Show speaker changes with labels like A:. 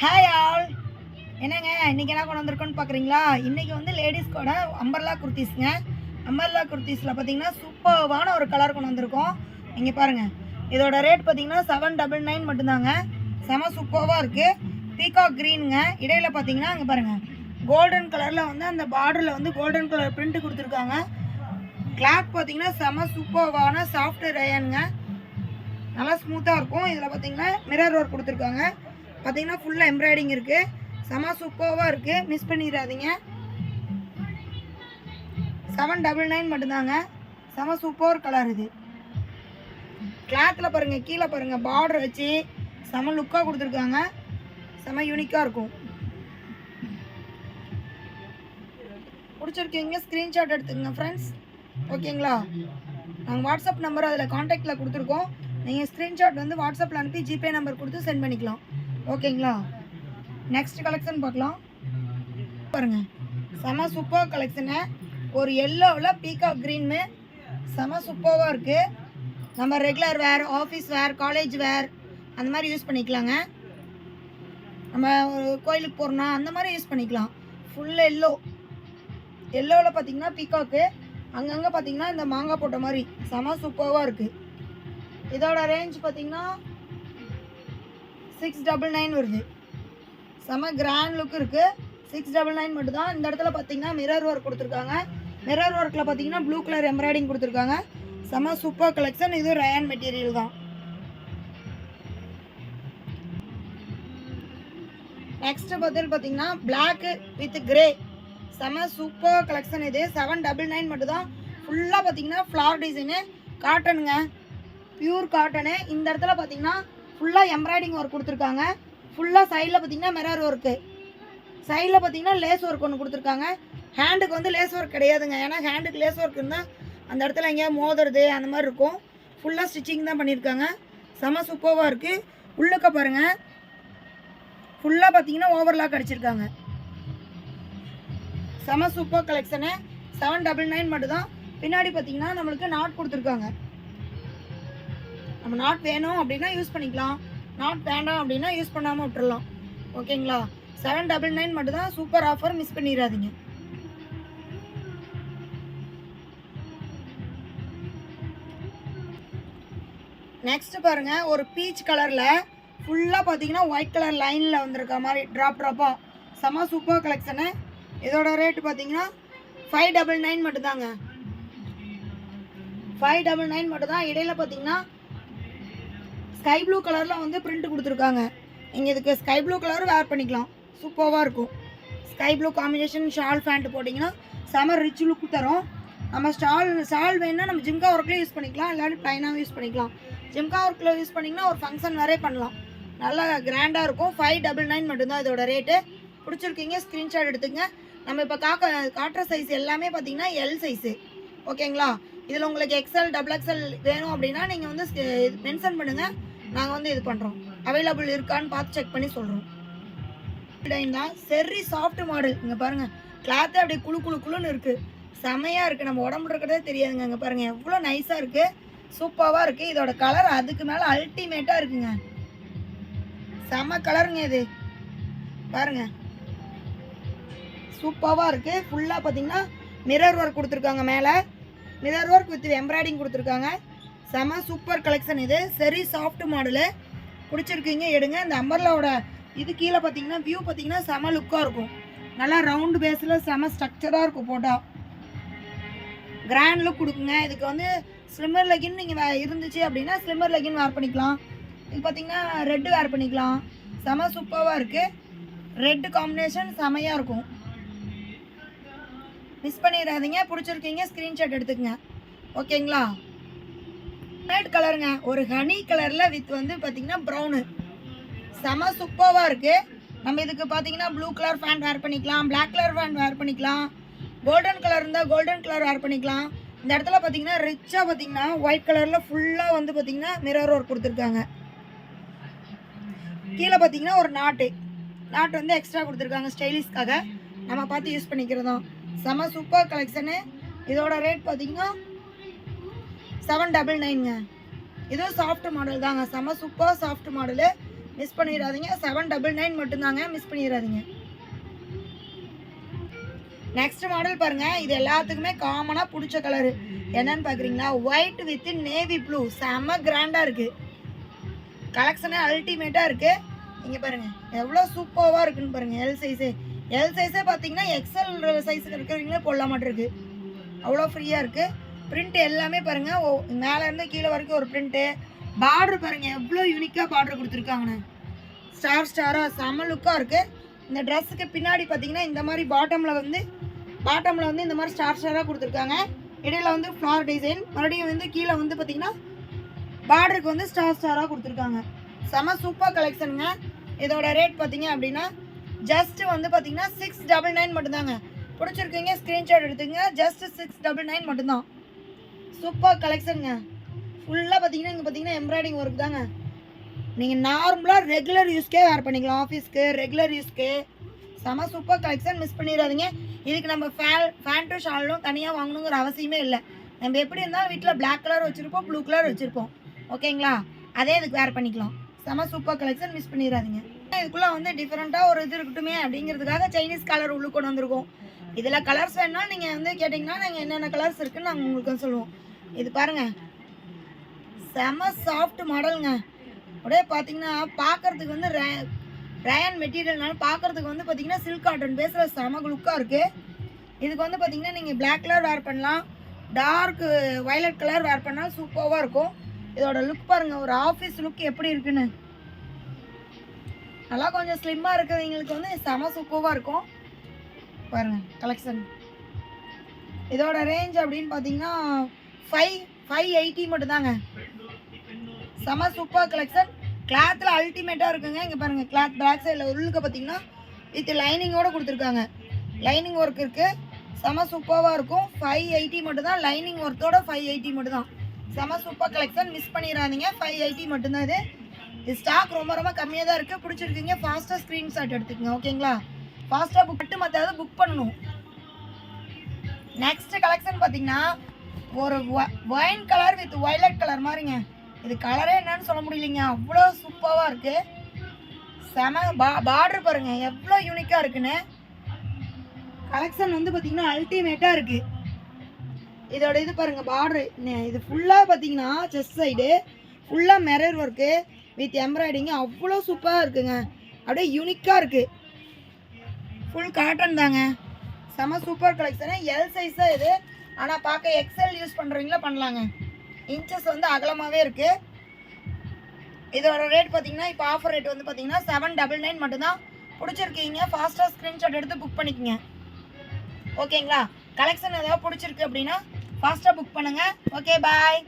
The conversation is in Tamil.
A: Hi all. என்னங்க இன்றைக்கி என்ன கொண்டு வந்திருக்கோன்னு பார்க்குறீங்களா? இன்றைக்கி வந்து லேடிஸ்கோட அம்பர்லா குர்த்திஸ்ங்க. அம்பர்லா குர்த்திஸில் பார்த்தீங்கன்னா சூப்பர்வான ஒரு கலர் கொண்டு வந்திருக்கோம். நீங்கள் பாருங்கள், இதோட ரேட் பார்த்தீங்கன்னா 799 மட்டும்தாங்க. செம சூப்பர்வாக இருக்குது. பீகாக் க்ரீனுங்க. இடையில பார்த்தீங்கன்னா அங்கே பாருங்கள், கோல்டன் கலரில் வந்து அந்த பார்டரில் வந்து கோல்டன் கலர் பிரிண்ட் கொடுத்துருக்காங்க. கிளாத் பார்த்தீங்கன்னா செம சூப்பர்வான சாஃப்ட் ரயானுங்க. நல்லா ஸ்மூத்தாக இருக்கும். இதில் பார்த்தீங்கன்னா மிரர் ஒர்க் கொடுத்துருக்காங்க. பார்த்தீங்கன்னா ஃபுல்லாக எம்ப்ராய்டிங் இருக்குது. செம சூப்பர்வாக இருக்குது. மிஸ் பண்ணிடாதீங்க. 799 மட்டும்தாங்க. செம சூப்பர் கலர் இது. கிளாத்தில் பாருங்கள், கீழே பாருங்கள், பார்டர் வச்சு செம லுக்காக கொடுத்துருக்காங்க. செம யூனிக்காக இருக்கும். பிடிச்சிருக்கீங்க ஸ்க்ரீன்ஷாட் எடுத்துக்கங்க ஃப்ரெண்ட்ஸ். ஓகேங்களா? நாங்கள் வாட்ஸ்அப் நம்பர் அதில் காண்டாக்டில் கொடுத்துருக்கோம். நீங்கள் ஸ்க்ரீன்ஷாட் வந்து வாட்ஸ்அப்பில் அனுப்பி ஜிபே நம்பர் கொடுத்து சென்ட் பண்ணிக்கலாம். ஓகேங்களா? நெக்ஸ்ட் கலெக்ஷன் பார்க்கலாம். பாருங்கள், செம சூப்பர் கலெக்ஷனு. ஒரு எல்லோவில் பீகாக் க்ரீன்னு செம சூப்பராக இருக்குது. நம்ம ரெகுலர் வேர், ஆஃபீஸ் வேர், காலேஜ் வேர் அந்த மாதிரி யூஸ் பண்ணிக்கலாங்க. நம்ம ஒரு கோயிலுக்கு போகிறோன்னா அந்த மாதிரி யூஸ் பண்ணிக்கலாம். ஃபுல் எல்லோவில் பார்த்தீங்கன்னா பீகாக்கு, அங்கங்கே பார்த்தீங்கன்னா இந்த மாங்காய் போட்ட மாதிரி செம சூப்பராக இருக்குது. இதோட ரேஞ்ச் பார்த்தீங்கன்னா 699 வருது. செம கிராண்ட் லுக் இருக்குது. 699 மட்டும்தான். இந்த இடத்துல பார்த்தீங்கன்னா மிரர் ஒர்க் கொடுத்துருக்காங்க. மிரர் ஒர்க்கில் பார்த்தீங்கன்னா ப்ளூ கலர் எம்ப்ராய்டிங் கொடுத்துருக்காங்க. செம சூப்பர் கலெக்ஷன். இது ரயான் மெட்டீரியல் தான். நெக்ஸ்ட் பார்த்தீங்கன்னா பிளாக்கு வித் கிரே செம சூப்பர் கலெக்ஷன். இது 799 மட்டும்தான். ஃபுல்லாக பார்த்தீங்கன்னா ஃப்ளார் டிசைனு, காட்டனுங்க, பியூர் காட்டனு. இந்த இடத்துல பார்த்தீங்கன்னா ஃபுல்லாக எம்ப்ராய்டிங் ஒர்க் கொடுத்துருக்காங்க. ஃபுல்லாக சைடில் பார்த்தீங்கன்னா மிரர் ஒர்க்கு, சைடில் பார்த்தீங்கன்னா லேஸ் ஒர்க் ஒன்று கொடுத்துருக்காங்க. ஹேண்டுக்கு வந்து லேஸ் ஒர்க் கிடையாதுங்க. ஏன்னா ஹேண்டுக்கு லேஸ் ஒர்க் இருந்தால் அந்த இடத்துல எங்கேயாவது மோதுறது அந்த மாதிரி இருக்கும். ஃபுல்லாக ஸ்டிச்சிங் தான் பண்ணியிருக்காங்க. செம சூப்பராக இருக்குது. உள்ளுக்க பாருங்கள், ஃபுல்லாக பார்த்தீங்கன்னா ஓவர்லாக் அடிச்சிருக்காங்க. செம சூப்பர் கலெக்ஷனு. 799 மட்டும்தான். பின்னாடி பார்த்தீங்கன்னா நம்மளுக்கு நாட் கொடுத்துருக்காங்க. நம்ம நாட் வேணும் அப்படின்னா யூஸ் பண்ணிக்கலாம், நாட் வேண்டாம் அப்படின்னா யூஸ் பண்ணாமல் விட்டுறலாம். ஓகேங்களா? 799 மட்டும்தான். சூப்பர் ஆஃபர், மிஸ் பண்ணிடாதீங்க. நெக்ஸ்ட் பாருங்கள், ஒரு பீச் கலரில் ஃபுல்லாக பார்த்தீங்கன்னா ஒயிட் கலர் லைனில் வந்திருக்க மாதிரி ட்ராப்பாக செம சூப்பர் கலெக்ஷனு. இதோட ரேட்டு பார்த்தீங்கன்னா 599 மட்டும்தாங்க. 599 மட்டும்தான். இடையில பார்த்தீங்கன்னா ஸ்கை ப்ளூ கலரில் வந்து பிரிண்ட் கொடுத்துருக்காங்க. நீங்கள் இதுக்கு ஸ்கை ப்ளூ கலர் வேர் பண்ணிக்கலாம். சூப்பராக இருக்கும். Sky blue combination shawl pant போட்டிங்கன்னா செம ரிச் லுக் தரும். நம்ம ஷால் வேணுன்னா நம்ம ஜிம்கா ஒர்க்லேயே யூஸ் பண்ணிக்கலாம், இல்லாட்டி ப்ளைனாகவும் யூஸ் பண்ணிக்கலாம். ஜிம்கா ஒர்க்கில் யூஸ் பண்ணிங்கன்னா ஒரு ஃபங்க்ஷன் வேறே பண்ணலாம். நல்லா கிராண்டாக இருக்கும். 599 மட்டும்தான் இதோட ரேட்டு. பிடிச்சிருக்கீங்க ஸ்க்ரீன்ஷாட் எடுத்துங்க. நம்ம இப்போ காட்டுற சைஸ் எல்லாமே பார்த்தீங்கன்னா எல் சைஸு. ஓகேங்களா? இதில் உங்களுக்கு எக்ஸ்எல், XXL வேணும் அப்படின்னா நீங்கள் வந்து மென்ஷன் பண்ணுங்கள். நாங்கள் வந்து இது பண்ணுறோம், அவைலபிள் இருக்கான்னு பார்த்து செக் பண்ணி சொல்கிறோம். டிசைன் தான். Cherry soft model. இங்கே பாருங்கள், கிளாத்து அப்படியே குழுன்னு இருக்குது. செமையாக இருக்குது. நம்ம உடம்புல இருக்கிறதே தெரியாதுங்க. இங்கே பாருங்கள், எவ்வளோ நைஸாக இருக்குது, சூப்பராக இருக்குது. இதோட கலர் அதுக்கு மேலே அல்டிமேட்டாக இருக்குங்க. செம கலருங்க இது. பாருங்கள், சூப்பராக இருக்குது. ஃபுல்லாக பார்த்தீங்கன்னா மிரர் ஒர்க் கொடுத்துருக்காங்க. மேலே மிரர் ஒர்க் வித் எம்ப்ராய்டிங் கொடுத்துருக்காங்க. செம சூப்பர் கலெக்ஷன். இது செரி சாஃப்ட் மாடலு. பிடிச்சிருக்கீங்க எடுங்க. இந்த அம்பர்லாவோட இது கீழே பார்த்தீங்கன்னா வியூ பார்த்தீங்கன்னா செம லுக்காக இருக்கும். நல்லா ரவுண்டு பேஸில் செம ஸ்ட்ரக்சராக இருக்கும். போட்டால் கிராண்ட் லுக் கொடுக்குங்க. இதுக்கு வந்து ஸ்லிம்மர் லெகின் நீங்கள் இருந்துச்சு அப்படின்னா ஸ்லிம்மர் லெகின் வேர் பண்ணிக்கலாம். இது பார்த்தீங்கன்னா ரெட்டு வேர் பண்ணிக்கலாம். செம சூப்பராக இருக்குது. ரெட்டு காம்பினேஷன் செமையாக இருக்கும். மிஸ் பண்ணிடாதீங்க. பிடிச்சிருக்கீங்க ஸ்க்ரீன்ஷாட் எடுத்துக்கங்க. ஓகேங்களா? ரெட் கலருங்க, ஒரு ஹனி கலரில் வித் வந்து பார்த்தீங்கன்னா ப்ரௌனு. செம சூப்பராக இருக்குது. நம்ம இதுக்கு பார்த்தீங்கன்னா ப்ளூ கலர் ஃபேண்ட் வேர் பண்ணிக்கலாம், பிளாக் கலர் ஃபேண்ட் வேர் பண்ணிக்கலாம், கோல்டன் கலர் இருந்தால் கோல்டன் கலர் வேர் பண்ணிக்கலாம். இந்த இடத்துல பார்த்தீங்கன்னா ரிச்சாக பார்த்தீங்கன்னா ஒயிட் கலரில் ஃபுல்லாக வந்து பார்த்தீங்கன்னா மிரர் ஒர்க் கொடுத்துருக்காங்க. கீழே பார்த்தீங்கன்னா ஒரு நாட்டு வந்து எக்ஸ்ட்ரா கொடுத்துருக்காங்க ஸ்டைலிஷ்காக. நம்ம பார்த்து யூஸ் பண்ணிக்கிறதும். செம சூப்பர் கலெக்ஷனு. இதோட ரேட் பார்த்தீங்கன்னா 799ங்க. இதுவும் சாஃப்ட் மாடல் தாங்க. செம சூப்பர் சாஃப்ட் மாடலு. மிஸ் பண்ணிடாதீங்க. 799 மட்டும்தாங்க, மிஸ் பண்ணிடாதீங்க. நெக்ஸ்ட் மாடல் பாருங்க. இது எல்லாத்துக்குமே காமனாக பிடிச்ச கலரு என்னன்னு பார்க்குறீங்களா? White with navy blue. செம்ம கிராண்டாக இருக்குது. கலெக்ஷனே அல்டிமேட்டாக இருக்குது. இங்கே பாருங்கள் எவ்வளோ சூப்பராக இருக்குன்னு பாருங்கள். எல் சைஸே பார்த்தீங்கன்னா எக்ஸல் சைஸுக்கு இருக்கிறவங்களே போடலாம் மாட்டிருக்கு. அவ்வளோ ஃப்ரீயாக இருக்குது. பிரிண்ட் எல்லாமே பாருங்கள். மேலேருந்து கீழே வரைக்கும் ஒரு பிரிண்ட்டு. பார்டர் பாருங்கள் எவ்வளோ யூனிக்காக பார்டர் கொடுத்துருக்காங்கண்ணே. ஸ்டாராக செம்ம லுக்காக இருக்குது. இந்த ட்ரெஸ்ஸுக்கு பின்னாடி பார்த்தீங்கன்னா இந்த மாதிரி பாட்டமில் வந்து இந்த மாதிரி ஸ்டாராக கொடுத்துருக்காங்க. இடையில வந்து ஃப்ளார் டிசைன். மறுபடியும் வந்து கீழே வந்து பார்த்தீங்கன்னா பார்டருக்கு வந்து ஸ்டாராக கொடுத்துருக்காங்க. செம சூப்பர் கலெக்ஷனுங்க. இதோட ரேட் பார்த்தீங்க அப்படின்னா ஜஸ்ட் வந்து பார்த்தீங்கன்னா 699 மட்டும்தாங்க. பிடிச்சிருக்கீங்க ஸ்க்ரீன்ஷாட் எடுத்துங்க. ஜஸ்ட் 699 மட்டும்தான். சூப்பர் கலெக்ஷனுங்க. ஃபுல்லாக பார்த்தீங்கன்னா இங்கே பார்த்தீங்கன்னா எம்ப்ராய்டிங் ஒர்க் தாங்க. நீங்கள் நார்மலாக ரெகுலர் யூஸ்க்கே வேர் பண்ணிக்கலாம். ஆஃபீஸ்க்கு ரெகுலர் யூஸ்க்கு செம சூப்பர் கலெக்ஷன். மிஸ் பண்ணிடாதீங்க. இதுக்கு நம்ம ஃபேண்ட்டும் ஷாலும் தனியாக வாங்கணுங்கிற அவசியமே இல்லை. நம்ம எப்படி இருந்தாலும் வீட்டில் பிளாக் கலர் வச்சுருப்போம், ப்ளூ கலர் வச்சுருப்போம். ஓகேங்களா? அதே இதுக்கு வேர் பண்ணிக்கலாம். செம சூப்பர் கலெக்ஷன். மிஸ் பண்ணிடாதீங்க. இதுக்குள்ளே வந்து டிஃப்ரெண்ட்டாக ஒரு இது இருக்கட்டுமே அப்படிங்கிறதுக்காக சைனீஸ் கலர் உள்ளே கொண்டு வந்திருக்கோம். இதில் கலர்ஸ் வேணுனாலும் நீங்கள் வந்து கேட்டிங்கன்னா நாங்கள் என்னென்ன கலர்ஸ் இருக்குதுன்னு நாங்கள் உங்களுக்கு சொல்லுவோம். இது பாருங்கள் செம சாஃப்ட் மாடலுங்க. அப்படியே பார்த்தீங்கன்னா பார்க்குறதுக்கு வந்து ரயான் மெட்டீரியல்னால பார்க்குறதுக்கு வந்து பார்த்தீங்கன்னா சில்க் காட்டன் பேஸில் செம லுக்காக இருக்குது. இதுக்கு வந்து பார்த்தீங்கன்னா நீங்கள் பிளாக் கலர் வேர் பண்ணலாம், டார்க் வயலட் கலர் வேர் பண்ணால் சூப்பராக இருக்கும். இதோட லுக் பாருங்கள், ஒரு ஆஃபீஸ் லுக் எப்படி இருக்குன்னு. நல்லா கொஞ்சம் ஸ்லிம்மாக இருக்கிறவங்களுக்கு வந்து செம சூப்பராக இருக்கும். பாருங்கள் கலெக்ஷன். இதோட ரேஞ்ச் அப்படின்னு பார்த்தீங்கன்னா 580 மட்டும்தாங்க. செம சூப்பர் கலெக்ஷன். கிளாத்தில் அல்டிமேட்டாக இருக்குங்க. இங்கே பாருங்கள் கிளாத் பேக் சைடில் உள்ளுக்க பார்த்தீங்கன்னா வித் லைனிங்கோடு கொடுத்துருக்காங்க. லைனிங் ஒர்க் இருக்குது. செம சூப்பராக இருக்கும். 580 மட்டும்தான். லைனிங் ஒர்க்கோட 580 மட்டும்தான். செம சூப்பர் கலெக்ஷன். மிஸ் பண்ணிடாதீங்க. 580 மட்டும்தான். இது ஸ்டாக் ரொம்ப கம்மியாக தான் இருக்குது. பிடிச்சிருக்கீங்க ஃபாஸ்ட்டாக ஸ்க்ரீன்ஷாட் எடுத்துக்கோங்க. ஓகேங்களா? ஃபாஸ்ட்டாக மற்ற புக் பண்ணணும். நெக்ஸ்ட் கலெக்ஷன் பார்த்தீங்கன்னா ஒரு wine colour with violet colour மாதிரிங்க. இது கலரே என்னன்னு சொல்ல முடியலைங்க. அவ்வளோ சூப்பராக இருக்குது. செம பார்டர் பாருங்கள் எவ்வளோ யூனிக்காக இருக்குன்னு. கலெக்ஷன் வந்து பார்த்தீங்கன்னா அல்டிமேட்டாக இருக்குது. இதோட இது பாருங்கள் பார்டர். இது ஃபுல்லாக பார்த்தீங்கன்னா செஸ்ட் சைடு ஃபுல்லாக மிரர் ஒர்க்கு வித் எம்ப்ராய்டிங்கு அவ்வளோ சூப்பராக இருக்குங்க. அப்படியே யூனிக்காக இருக்குது. ஃபுல் காட்டன் தாங்க. செம சூப்பர் கலெக்ஷனு. எல் சைஸாக இது. ஆனால் பார்க்க எக்ஸல் யூஸ் பண்ணுறீங்களா பண்ணலாங்க. இன்ச்சஸ் வந்து அகலமாகவே இருக்குது. இதோட ரேட் பார்த்தீங்கன்னா இப்போ ஆஃபர் ரேட் வந்து பார்த்தீங்கன்னா 799 மட்டும்தான். பிடிச்சிருக்கீங்க ஃபாஸ்ட்டாக ஸ்க்ரீன்ஷாட் எடுத்து புக் பண்ணிக்கோங்க. ஓகேங்களா? கலெக்ஷன் ஏதாவது பிடிச்சிருக்கு அப்படின்னா ஃபாஸ்ட்டாக புக் பண்ணுங்கள். Okay bye.